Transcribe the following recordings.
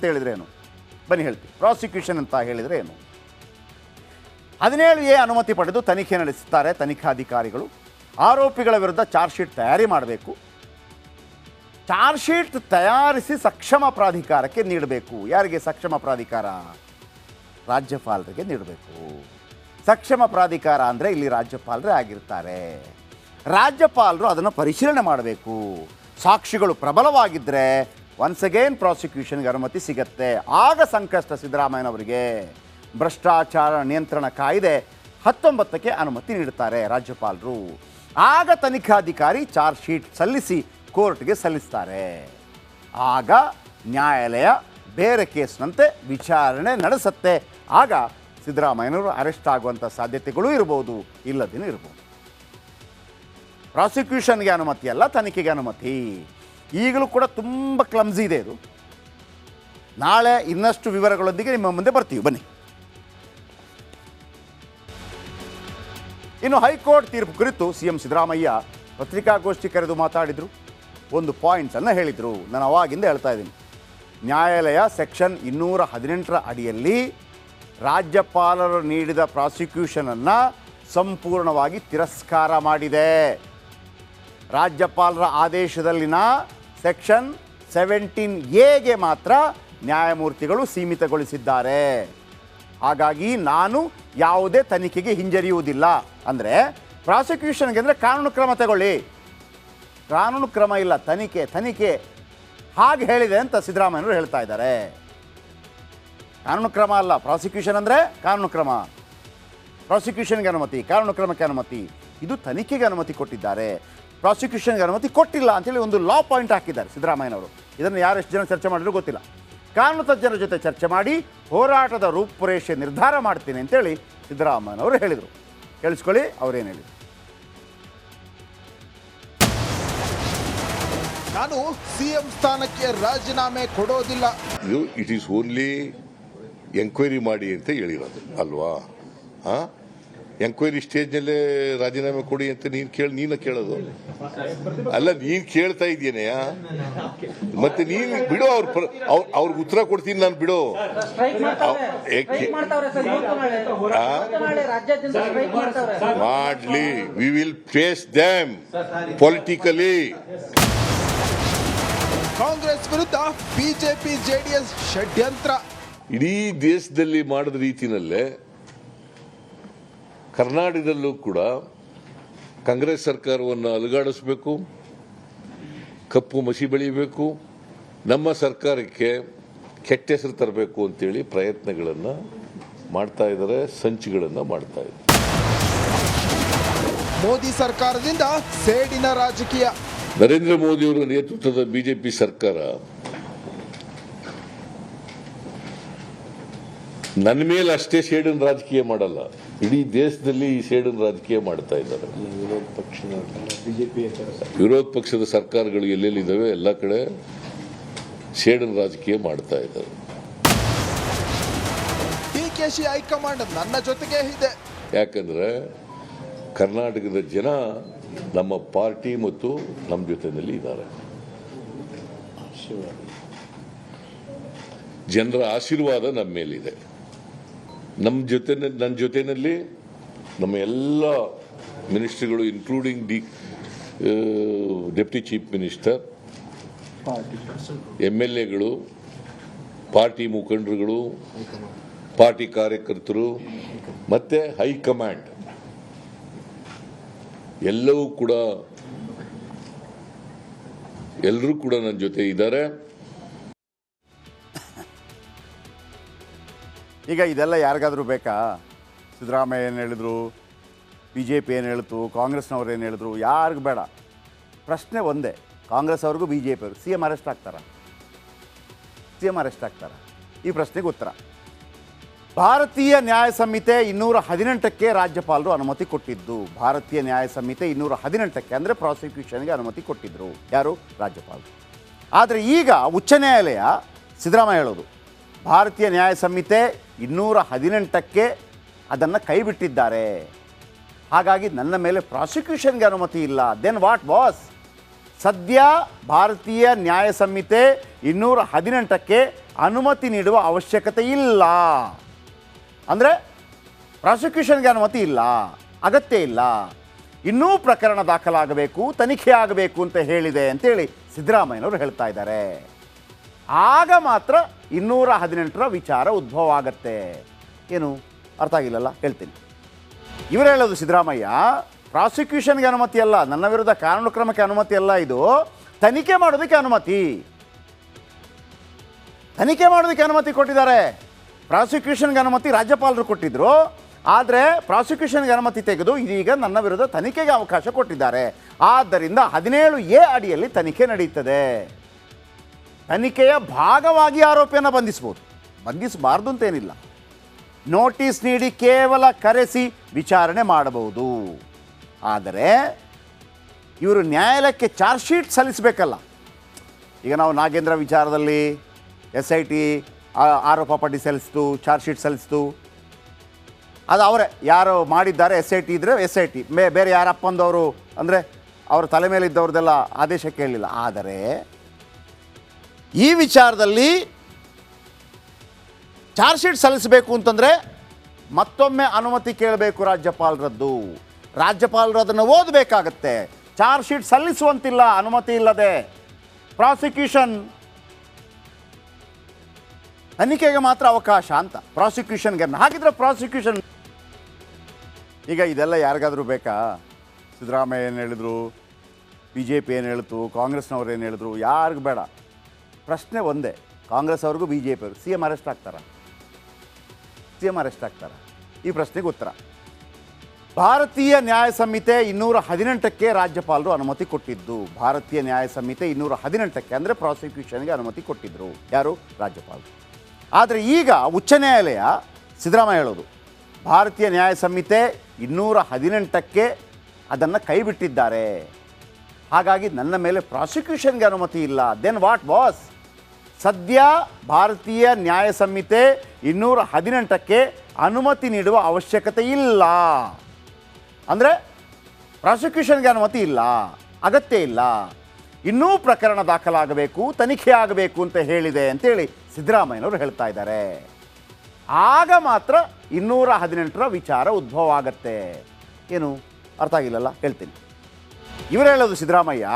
ಅಂತ ಹೇಳಿದ್ರೆ ಏನು? ಬನ್ನಿ ಹೇಳ್ತೀವಿ. ಪ್ರಾಸಿಕ್ಯೂಷನ್ ಅಂತ ಹೇಳಿದರೆ ಏನು? 17A ಅನುಮತಿ ಪಡೆದು ತನಿಖೆ ನಡೆಸುತ್ತಾರೆ ತನಿಖಾಧಿಕಾರಿಗಳು. ಆರೋಪಿಗಳ ವಿರುದ್ಧ ಚಾರ್ಜ್ ಶೀಟ್ ತಯಾರಿ ಮಾಡಬೇಕು. ಚಾರ್ಜ್ ಶೀಟ್ ತಯಾರಿಸಿ ಸಕ್ಷಮ ಪ್ರಾಧಿಕಾರಕ್ಕೆ ನೀಡಬೇಕು. ಯಾರಿಗೆ ಸಕ್ಷಮ ಪ್ರಾಧಿಕಾರ? ರಾಜ್ಯಪಾಲರಿಗೆ ನೀಡಬೇಕು. ಸಕ್ಷಮ ಪ್ರಾಧಿಕಾರ ಅಂದರೆ ಇಲ್ಲಿ ರಾಜ್ಯಪಾಲರೇ ಆಗಿರ್ತಾರೆ. ರಾಜ್ಯಪಾಲರು ಅದನ್ನು ಪರಿಶೀಲನೆ ಮಾಡಬೇಕು. ಸಾಕ್ಷಿಗಳು ಪ್ರಬಲವಾಗಿದ್ದರೆ ಒನ್ಸ್ ಅಗೇನ್ ಪ್ರಾಸಿಕ್ಯೂಷನ್ಗೆ ಅನುಮತಿ ಸಿಗತ್ತೆ. ಆಗ ಸಂಕಷ್ಟ ಸಿದ್ದರಾಮಯ್ಯನವರಿಗೆ. ಭ್ರಷ್ಟಾಚಾರ ನಿಯಂತ್ರಣ ಕಾಯ್ದೆ 19ಕ್ಕೆ ಅನುಮತಿ ನೀಡುತ್ತಾರೆ ರಾಜ್ಯಪಾಲರು. ಆಗ ತನಿಖಾಧಿಕಾರಿ ಚಾರ್ಜ್ ಶೀಟ್ ಸಲ್ಲಿಸಿ ಕೋರ್ಟ್ಗೆ ಸಲ್ಲಿಸ್ತಾರೆ. ಆಗ ನ್ಯಾಯಾಲಯ ಬೇರೆ ಕೇಸ್ನಂತೆ ವಿಚಾರಣೆ ನಡೆಸುತ್ತೆ. ಆಗ ಸಿದ್ದರಾಮಯ್ಯನವರು ಅರೆಸ್ಟ್ ಆಗುವಂಥ ಸಾಧ್ಯತೆಗಳೂ ಇರ್ಬೋದು, ಇಲ್ಲದೇನೂ ಇರ್ಬೋದು. ಪ್ರಾಸಿಕ್ಯೂಷನ್ಗೆ ಅನುಮತಿ ಅಲ್ಲ, ತನಿಖೆಗೆ ಅನುಮತಿ. ಈಗಲೂ ಕೂಡ ತುಂಬ ಕ್ಲಮ್ಸಿ ಇದೆ ಇದು. ನಾಳೆ ಇನ್ನಷ್ಟು ವಿವರಗಳೊಂದಿಗೆ ನಿಮ್ಮ ಮುಂದೆ ಬರ್ತೀವಿ. ಬನ್ನಿ. ಇನ್ನು ಹೈಕೋರ್ಟ್ ತೀರ್ಪು ಕುರಿತು ಸಿಎಂ ಸಿದ್ದರಾಮಯ್ಯ ಪತ್ರಿಕಾಗೋಷ್ಠಿ ಕರೆದು ಮಾತಾಡಿದರು. ಒಂದು ಪಾಯಿಂಟ್ಸನ್ನು ಹೇಳಿದರು. ನಾನು ಅವಾಗಿಂದ ಹೇಳ್ತಾ ಇದ್ದೀನಿ. ನ್ಯಾಯಾಲಯ ಸೆಕ್ಷನ್ 218 ಅಡಿಯಲ್ಲಿ ರಾಜ್ಯಪಾಲರು ನೀಡಿದ ಪ್ರಾಸಿಕ್ಯೂಷನನ್ನು ಸಂಪೂರ್ಣವಾಗಿ ತಿರಸ್ಕಾರ ಮಾಡಿದೆ. ರಾಜ್ಯಪಾಲರ ಆದೇಶದಲ್ಲಿನ ಸೆಕ್ಷನ್ 17A ಮಾತ್ರ ನ್ಯಾಯಮೂರ್ತಿಗಳು ಸೀಮಿತಗೊಳಿಸಿದ್ದಾರೆ. ಹಾಗಾಗಿ ನಾನು ಯಾವುದೇ ತನಿಖೆಗೆ ಹಿಂಜರಿಯುವುದಿಲ್ಲ. ಅಂದರೆ ಪ್ರಾಸಿಕ್ಯೂಷನ್ಗೆ ಅಂದರೆ ಕಾನೂನು ಕ್ರಮ ತಗೊಳ್ಳಿ. ಕಾನೂನು ಕ್ರಮ ಇಲ್ಲ, ತನಿಖೆ ಹಾಗೆ ಹೇಳಿದೆ ಅಂತ ಸಿದ್ದರಾಮಯ್ಯನವರು ಹೇಳ್ತಾ ಇದ್ದಾರೆ. ಕಾನೂನು ಕ್ರಮ ಅಲ್ಲ, ಪ್ರಾಸಿಕ್ಯೂಷನ್ ಅಂದರೆ ಕಾನೂನು ಕ್ರಮ. ಪ್ರಾಸಿಕ್ಯೂಷನ್ಗೆ ಅನುಮತಿ, ಕಾನೂನು ಕ್ರಮಕ್ಕೆ ಅನುಮತಿ. ಇದು ತನಿಖೆಗೆ ಅನುಮತಿ ಕೊಟ್ಟಿದ್ದಾರೆ, ಪ್ರಾಸಿಕ್ಯೂಷನ್ಗೆ ಅನುಮತಿ ಕೊಟ್ಟಿಲ್ಲ ಅಂತೇಳಿ ಒಂದು ಲಾ ಪಾಯಿಂಟ್ ಹಾಕಿದ್ದಾರೆ ಸಿದ್ದರಾಮಯ್ಯನವರು. ಇದನ್ನು ಯಾರೆಷ್ಟು ಜನ ಚರ್ಚೆ ಮಾಡಿದ್ರು ಗೊತ್ತಿಲ್ಲ. ಕಾನೂನು ತಜ್ಞರ ಜೊತೆ ಚರ್ಚೆ ಮಾಡಿ ಹೋರಾಟದ ರೂಪುರೇಷೆ ನಿರ್ಧಾರ ಮಾಡ್ತೀನಿ ಅಂತೇಳಿ ಸಿದ್ದರಾಮಯ್ಯನವರು ಹೇಳಿದರು. ಕೇಳಿಸ್ಕೊಳ್ಳಿ ಅವರೇನು ಹೇಳಿದರು. ನಾನು ಸಿಎಂ ಸ್ಥಾನಕ್ಕೆ ರಾಜೀನಾಮೆ ಕೊಡೋದಿಲ್ಲ. ಇಟ್ ಈಸ್ ಓನ್ಲಿ ಎಂಕ್ವೈರಿ ಮಾಡಿ ಅಂತ ಹೇಳಿರೋದು ಅಲ್ವಾ? ಎಂಕ್ವೈರಿ ಸ್ಟೇಜ್ನಲ್ಲೇ ರಾಜೀನಾಮೆ ಕೊಡಿ ಅಂತ ನೀನು ಕೇಳೋದು ಅಲ್ಲ. ನೀನ್ ಕೇಳ್ತಾ ಇದೀಯನೆಯ, ಮತ್ತೆ ನೀನ್ ಬಿಡು. ಅವ್ರಿಗೆ ಉತ್ತರ ಕೊಡ್ತೀನಿ ನಾನು, ಬಿಡು. ಮಾಡ್ಲಿ, we will face them politically. Congress ವಿರುದ್ಧ ಬಿಜೆಪಿ ಜೆಡಿಎಸ್ ಷಡ್ಯಂತ್ರ. ಇಡೀ ದೇಶದಲ್ಲಿ ಮಾಡಿದ ರೀತಿನಲ್ಲೇ ಕರ್ನಾಟಕದಲ್ಲೂ ಕೂಡ ಕಾಂಗ್ರೆಸ್ ಸರ್ಕಾರವನ್ನು ಅಲುಗಾಡಿಸಬೇಕು, ಕಪ್ಪು ಮಸಿ ಬೆಳೀಬೇಕು, ನಮ್ಮ ಸರ್ಕಾರಕ್ಕೆ ಕೆಟ್ಟ ಹೆಸರು ತರಬೇಕು ಅಂತೇಳಿ ಪ್ರಯತ್ನಗಳನ್ನು ಮಾಡ್ತಾ ಇದ್ದಾರೆ, ಸಂಚುಗಳನ್ನು ಮಾಡ್ತಾ ಇದ್ದಾರೆ. ಮೋದಿ ಸರ್ಕಾರದಿಂದ ಸೇಡಿನ ರಾಜಕೀಯ. ನರೇಂದ್ರ ಮೋದಿಯವರ ನೇತೃತ್ವದ ಬಿಜೆಪಿ ಸರ್ಕಾರ ನನ್ನ ಮೇಲೆ ಅಷ್ಟೇ ಸೇಡಿನ ರಾಜಕೀಯ ಮಾಡಲ್ಲ, ಇಡೀ ದೇಶದಲ್ಲಿ ಈ ಸೇಡಿನ ರಾಜಕೀಯ ಮಾಡ್ತಾ ಇದ್ದಾರೆ. ವಿರೋಧ ಪಕ್ಷದ ಸರ್ಕಾರಗಳು ಎಲ್ಲೆಲ್ಲಿದ್ದಾವೆ ಎಲ್ಲ ಕಡೆ ಸೇಡಿನ ರಾಜಕೀಯ ಮಾಡ್ತಾ ಇದ್ದಾರೆ. ಡಿಕೆಶಿ ಹೈಕಮಾಂಡ್ ನನ್ನ ಜೊತೆಗೆ ಇದೆ. ಯಾಕಂದ್ರೆ ಕರ್ನಾಟಕದ ಜನ ನಮ್ಮ ಪಾರ್ಟಿ ಮತ್ತು ನಮ್ಮ ಜೊತೆಯಲ್ಲಿ ಇದ್ದಾರೆ. ಜನರ ಆಶೀರ್ವಾದ ನಮ್ಮ ಮೇಲಿದೆ. ನನ್ನ ಜೊತೆಯಲ್ಲಿ ನಮ್ಮ ಎಲ್ಲ ಮಿನಿಸ್ಟ್ರಿಗಳು ಇನ್ಕ್ಲೂಡಿಂಗ್ ಡೆಪ್ಟಿ ಚೀಫ್ ಮಿನಿಸ್ಟರ್, MLAಗಳು, ಪಾರ್ಟಿ ಮುಖಂಡರುಗಳು, ಪಾರ್ಟಿ ಕಾರ್ಯಕರ್ತರು ಮತ್ತೆ ಹೈಕಮಾಂಡ್ ಎಲ್ಲರೂ ಕೂಡ ನನ್ನ ಜೊತೆ ಇದ್ದಾರೆ. ಈಗ ಇದೆಲ್ಲ ಯಾರಿಗಾದರೂ ಬೇಕಾ? ಸಿದ್ದರಾಮಯ್ಯ ಏನು ಹೇಳಿದ್ರು, BJP ಏನು ಹೇಳಿತು, ಕಾಂಗ್ರೆಸ್ನವ್ರು ಏನು ಹೇಳಿದ್ರು, ಯಾರಿಗೂ ಬೇಡ. ಪ್ರಶ್ನೆ ಒಂದೇ, ಕಾಂಗ್ರೆಸ್ ಅವ್ರಿಗೂ BJP ಅವ್ರಿಗೂ CM ಅರೆಸ್ಟ್ ಆಗ್ತಾರಾ? CM ಅರೆಸ್ಟ್ ಆಗ್ತಾರಾ? ಈ ಪ್ರಶ್ನೆಗೆ ಉತ್ತರ. ಭಾರತೀಯ ನ್ಯಾಯ ಸಂಹಿತೆ 218ಕ್ಕೆ ರಾಜ್ಯಪಾಲರು ಅನುಮತಿ ಕೊಟ್ಟಿದ್ದು. ಭಾರತೀಯ ನ್ಯಾಯ ಸಂಹಿತೆ 218ಕ್ಕೆ ಅಂದರೆ ಪ್ರಾಸಿಕ್ಯೂಷನ್ಗೆ ಅನುಮತಿ ಕೊಟ್ಟಿದ್ದರು ಯಾರು? ರಾಜ್ಯಪಾಲರು. ಆದರೆ ಈಗ ಉಚ್ಚ ನ್ಯಾಯಾಲಯ ಸಿದ್ದರಾಮಯ್ಯ ಹೇಳೋದು ಭಾರತೀಯ ನ್ಯಾಯ ಸಂಹಿತೆ 218ಕ್ಕೆ ಅದನ್ನು ಕೈಬಿಟ್ಟಿದ್ದಾರೆ. ಹಾಗಾಗಿ ನನ್ನ ಮೇಲೆ ಪ್ರಾಸಿಕ್ಯೂಷನ್ಗೆ ಅನುಮತಿ ಇಲ್ಲ. Then what boss? ಸದ್ಯ ಭಾರತೀಯ ನ್ಯಾಯ ಸಂಹಿತೆ 218ಕ್ಕೆ ಅನುಮತಿ ನೀಡುವ ಅವಶ್ಯಕತೆ ಇಲ್ಲ. ಅಂದರೆ ಪ್ರಾಸಿಕ್ಯೂಷನ್ಗೆ ಅನುಮತಿ ಇಲ್ಲ, ಅಗತ್ಯ ಇಲ್ಲ, ಇನ್ನೂ ಪ್ರಕರಣ ದಾಖಲಾಗಬೇಕು, ತನಿಖೆ ಆಗಬೇಕು ಅಂತ ಹೇಳಿದೆ ಅಂತೇಳಿ ಸಿದ್ದರಾಮಯ್ಯನವರು ಹೇಳ್ತಾ ಇದ್ದಾರೆ. ಆಗ ಮಾತ್ರ 218ರ ವಿಚಾರ ಉದ್ಭವ ಆಗತ್ತೆ. ಏನು ಅರ್ಥ ಆಗಿಲ್ಲಲ್ಲ, ಹೇಳ್ತೀನಿ. ಇವರು ಹೇಳೋದು ಸಿದ್ದರಾಮಯ್ಯ ಪ್ರಾಸಿಕ್ಯೂಷನ್ಗೆ ಅನುಮತಿ ಅಲ್ಲ, ನನ್ನ ವಿರುದ್ಧ ಕಾನೂನು ಕ್ರಮಕ್ಕೆ ಅನುಮತಿ ಅಲ್ಲ, ಇದು ತನಿಖೆ ಮಾಡೋದಕ್ಕೆ ಅನುಮತಿ. ತನಿಖೆ ಮಾಡೋದಕ್ಕೆ ಅನುಮತಿ ಕೊಟ್ಟಿದ್ದಾರೆ. ಪ್ರಾಸಿಕ್ಯೂಷನ್ಗೆ ಅನುಮತಿ ರಾಜ್ಯಪಾಲರು ಕೊಟ್ಟಿದ್ರು, ಆದರೆ ಪ್ರಾಸಿಕ್ಯೂಷನ್ಗೆ ಅನುಮತಿ ತೆಗೆದು ಇದೀಗ ನನ್ನ ವಿರುದ್ಧ ತನಿಖೆಗೆ ಅವಕಾಶ ಕೊಟ್ಟಿದ್ದಾರೆ. ಆದ್ದರಿಂದ 17A ಅಡಿಯಲ್ಲಿ ತನಿಖೆ ನಡೆಯುತ್ತದೆ. ತನಿಖೆಯ ಭಾಗವಾಗಿ ಆರೋಪಿಯನ್ನು ಬಂಧಿಸ್ಬೋದು, ಬಂಧಿಸಬಾರ್ದು ಅಂತೇನಿಲ್ಲ. ನೋಟಿಸ್ ನೀಡಿ ಕೇವಲ ಕರೆಸಿ ವಿಚಾರಣೆ ಮಾಡಬಹುದು. ಆದರೆ ಇವರು ನ್ಯಾಯಾಲಯಕ್ಕೆ ಚಾರ್ಜ್ ಶೀಟ್ ಸಲ್ಲಿಸಬೇಕಲ್ಲ. ಈಗ ನಾವು ನಾಗೇಂದ್ರ ವಿಚಾರದಲ್ಲಿ SIT ಆರೋಪ ಪಟ್ಟಿ ಸಲ್ಲಿಸ್ತು, ಚಾರ್ಜ್ ಶೀಟ್ ಸಲ್ಲಿಸ್ತು, ಅದು ಅವರೇ ಯಾರು ಮಾಡಿದ್ದಾರೆ. SIT ಇದ್ದರೆ SIT, ಬೇರೆ ಯಾರಪ್ಪಂದವರು ಅಂದರೆ ಅವ್ರ ತಲೆ ಮೇಲೆ ಇದ್ದವ್ರದ್ದೆಲ್ಲ ಆದೇಶ ಕೇಳಲಿಲ್ಲ. ಆದರೆ ಈ ವಿಚಾರದಲ್ಲಿ ಚಾರ್ಜ್ ಶೀಟ್ ಸಲ್ಲಿಸಬೇಕು ಅಂತಂದರೆ ಮತ್ತೊಮ್ಮೆ ಅನುಮತಿ ಕೇಳಬೇಕು ರಾಜ್ಯಪಾಲರದ್ದು. ರಾಜ್ಯಪಾಲರು ಅದನ್ನು ಓದಬೇಕಾಗತ್ತೆ. ಚಾರ್ಜ್ ಶೀಟ್ ಸಲ್ಲಿಸುವಂತಿಲ್ಲ ಅನುಮತಿ ಇಲ್ಲದೆ. ಪ್ರಾಸಿಕ್ಯೂಷನ್ ತನಿಖೆಗೆ ಮಾತ್ರ ಅವಕಾಶ ಅಂತ, ಪ್ರಾಸಿಕ್ಯೂಷನ್ಗೆ. ಹಾಗಿದ್ರೆ ಪ್ರಾಸಿಕ್ಯೂಷನ್ ಈಗ ಇದೆಲ್ಲ ಯಾರಿಗಾದರೂ ಬೇಕಾ? ಸಿದ್ದರಾಮಯ್ಯ ಏನು ಹೇಳಿದ್ರು, BJP ಏನು ಹೇಳಿತು, ಕಾಂಗ್ರೆಸ್ನವ್ರು ಏನು ಹೇಳಿದ್ರು, ಯಾರಿಗೂ ಬೇಡ. ಪ್ರಶ್ನೆ ಒಂದೇ, ಕಾಂಗ್ರೆಸ್ ಅವ್ರಿಗೂ BJP ಅವ್ರಿಗೂ CM ಅರೆಸ್ಟ್ ಆಗ್ತಾರ? CM ಅರೆಸ್ಟ್ ಆಗ್ತಾರ? ಈ ಪ್ರಶ್ನೆಗೆ ಉತ್ತರ. ಭಾರತೀಯ ನ್ಯಾಯ ಸಂಹಿತೆ 218ಕ್ಕೆ ರಾಜ್ಯಪಾಲರು ಅನುಮತಿ ಕೊಟ್ಟಿದ್ದು. ಭಾರತೀಯ ನ್ಯಾಯ ಸಂಹಿತೆ 218ಕ್ಕೆ ಅಂದರೆ ಪ್ರಾಸಿಕ್ಯೂಷನ್ಗೆ ಅನುಮತಿ ಕೊಟ್ಟಿದ್ದರು ಯಾರು? ರಾಜ್ಯಪಾಲರು. ಆದರೆ ಈಗ ಉಚ್ಚ ನ್ಯಾಯಾಲಯ, ಸಿದ್ದರಾಮಯ್ಯ ಹೇಳೋದು, ಭಾರತೀಯ ನ್ಯಾಯ ಸಂಹಿತೆ 218ಕ್ಕೆ ಅದನ್ನು ಕೈಬಿಟ್ಟಿದ್ದಾರೆ. ಹಾಗಾಗಿ ನನ್ನ ಮೇಲೆ ಪ್ರಾಸಿಕ್ಯೂಷನ್ಗೆ ಅನುಮತಿ ಇಲ್ಲ. Then what boss? ಸದ್ಯ ಭಾರತೀಯ ನ್ಯಾಯ ಸಂಹಿತೆ 218ಕ್ಕೆ ಅನುಮತಿ ನೀಡುವ ಅವಶ್ಯಕತೆ ಇಲ್ಲ. ಅಂದರೆ ಪ್ರಾಸಿಕ್ಯೂಷನ್ಗೆ ಅನುಮತಿ ಇಲ್ಲ, ಅಗತ್ಯ ಇಲ್ಲ, ಇನ್ನೂ ಪ್ರಕರಣ ದಾಖಲಾಗಬೇಕು, ತನಿಖೆ ಆಗಬೇಕು ಅಂತ ಹೇಳಿದೆ ಅಂತೇಳಿ ಸಿದ್ದರಾಮಯ್ಯನವರು ಹೇಳ್ತಾ ಇದ್ದಾರೆ. ಆಗ ಮಾತ್ರ 218ರ ವಿಚಾರ ಉದ್ಭವ ಆಗತ್ತೆ. ಏನು ಅರ್ಥ ಆಗಿಲ್ಲಲ್ಲ, ಹೇಳ್ತೀನಿ. ಇವರು ಹೇಳೋದು ಸಿದ್ದರಾಮಯ್ಯ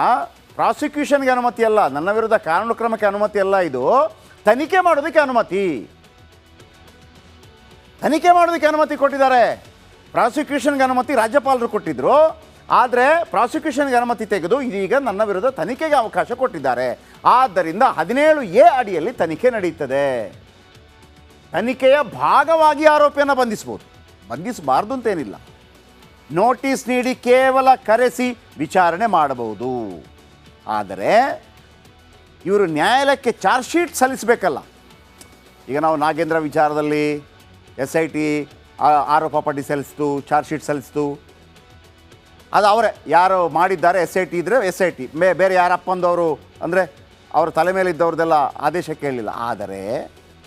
ಪ್ರಾಸಿಕ್ಯೂಷನ್ಗೆ ಅನುಮತಿ ಅಲ್ಲ, ನನ್ನ ವಿರುದ್ಧ ಕಾನೂನು ಕ್ರಮಕ್ಕೆ ಅನುಮತಿ ಅಲ್ಲ, ಇದು ತನಿಖೆ ಮಾಡೋದಕ್ಕೆ ಅನುಮತಿ. ತನಿಖೆ ಮಾಡೋದಕ್ಕೆ ಅನುಮತಿ ಕೊಟ್ಟಿದ್ದಾರೆ. ಪ್ರಾಸಿಕ್ಯೂಷನ್ಗೆ ಅನುಮತಿ ರಾಜ್ಯಪಾಲರು ಕೊಟ್ಟಿದ್ರು, ಆದರೆ ಪ್ರಾಸಿಕ್ಯೂಷನ್ಗೆ ಅನುಮತಿ ತೆಗೆದು ಇದೀಗ ನನ್ನ ವಿರುದ್ಧ ತನಿಖೆಗೆ ಅವಕಾಶ ಕೊಟ್ಟಿದ್ದಾರೆ. ಆದ್ದರಿಂದ 17A ಅಡಿಯಲ್ಲಿ ತನಿಖೆ ನಡೆಯುತ್ತದೆ. ತನಿಖೆಯ ಭಾಗವಾಗಿ ಆರೋಪಿಯನ್ನು ಬಂಧಿಸ್ಬೋದು, ಬಂಧಿಸಬಾರ್ದು ಅಂತೇನಿಲ್ಲ. ನೋಟಿಸ್ ನೀಡಿ ಕೇವಲ ಕರೆಸಿ ವಿಚಾರಣೆ ಮಾಡಬಹುದು. ಆದರೆ ಇವರು ನ್ಯಾಯಾಲಯಕ್ಕೆ ಚಾರ್ಜ್ ಶೀಟ್ ಸಲ್ಲಿಸಬೇಕಲ್ಲ. ಈಗ ನಾವು ನಾಗೇಂದ್ರ ವಿಚಾರದಲ್ಲಿ SIT ಆರೋಪ ಪಟ್ಟಿ ಸಲ್ಲಿಸ್ತು, ಚಾರ್ಜ್ ಶೀಟ್ ಸಲ್ಲಿಸ್ತು, ಅದು ಅವರೇ ಯಾರು ಮಾಡಿದ್ದಾರೆ. SIT ಇದ್ದರೆ SIT, ಬೇರೆ ಯಾರಪ್ಪಂದವರು ಅಂದರೆ ಅವ್ರ ತಲೆ ಮೇಲೆ ಇದ್ದವ್ರದ್ದೆಲ್ಲ ಆದೇಶ ಕೇಳಲಿಲ್ಲ. ಆದರೆ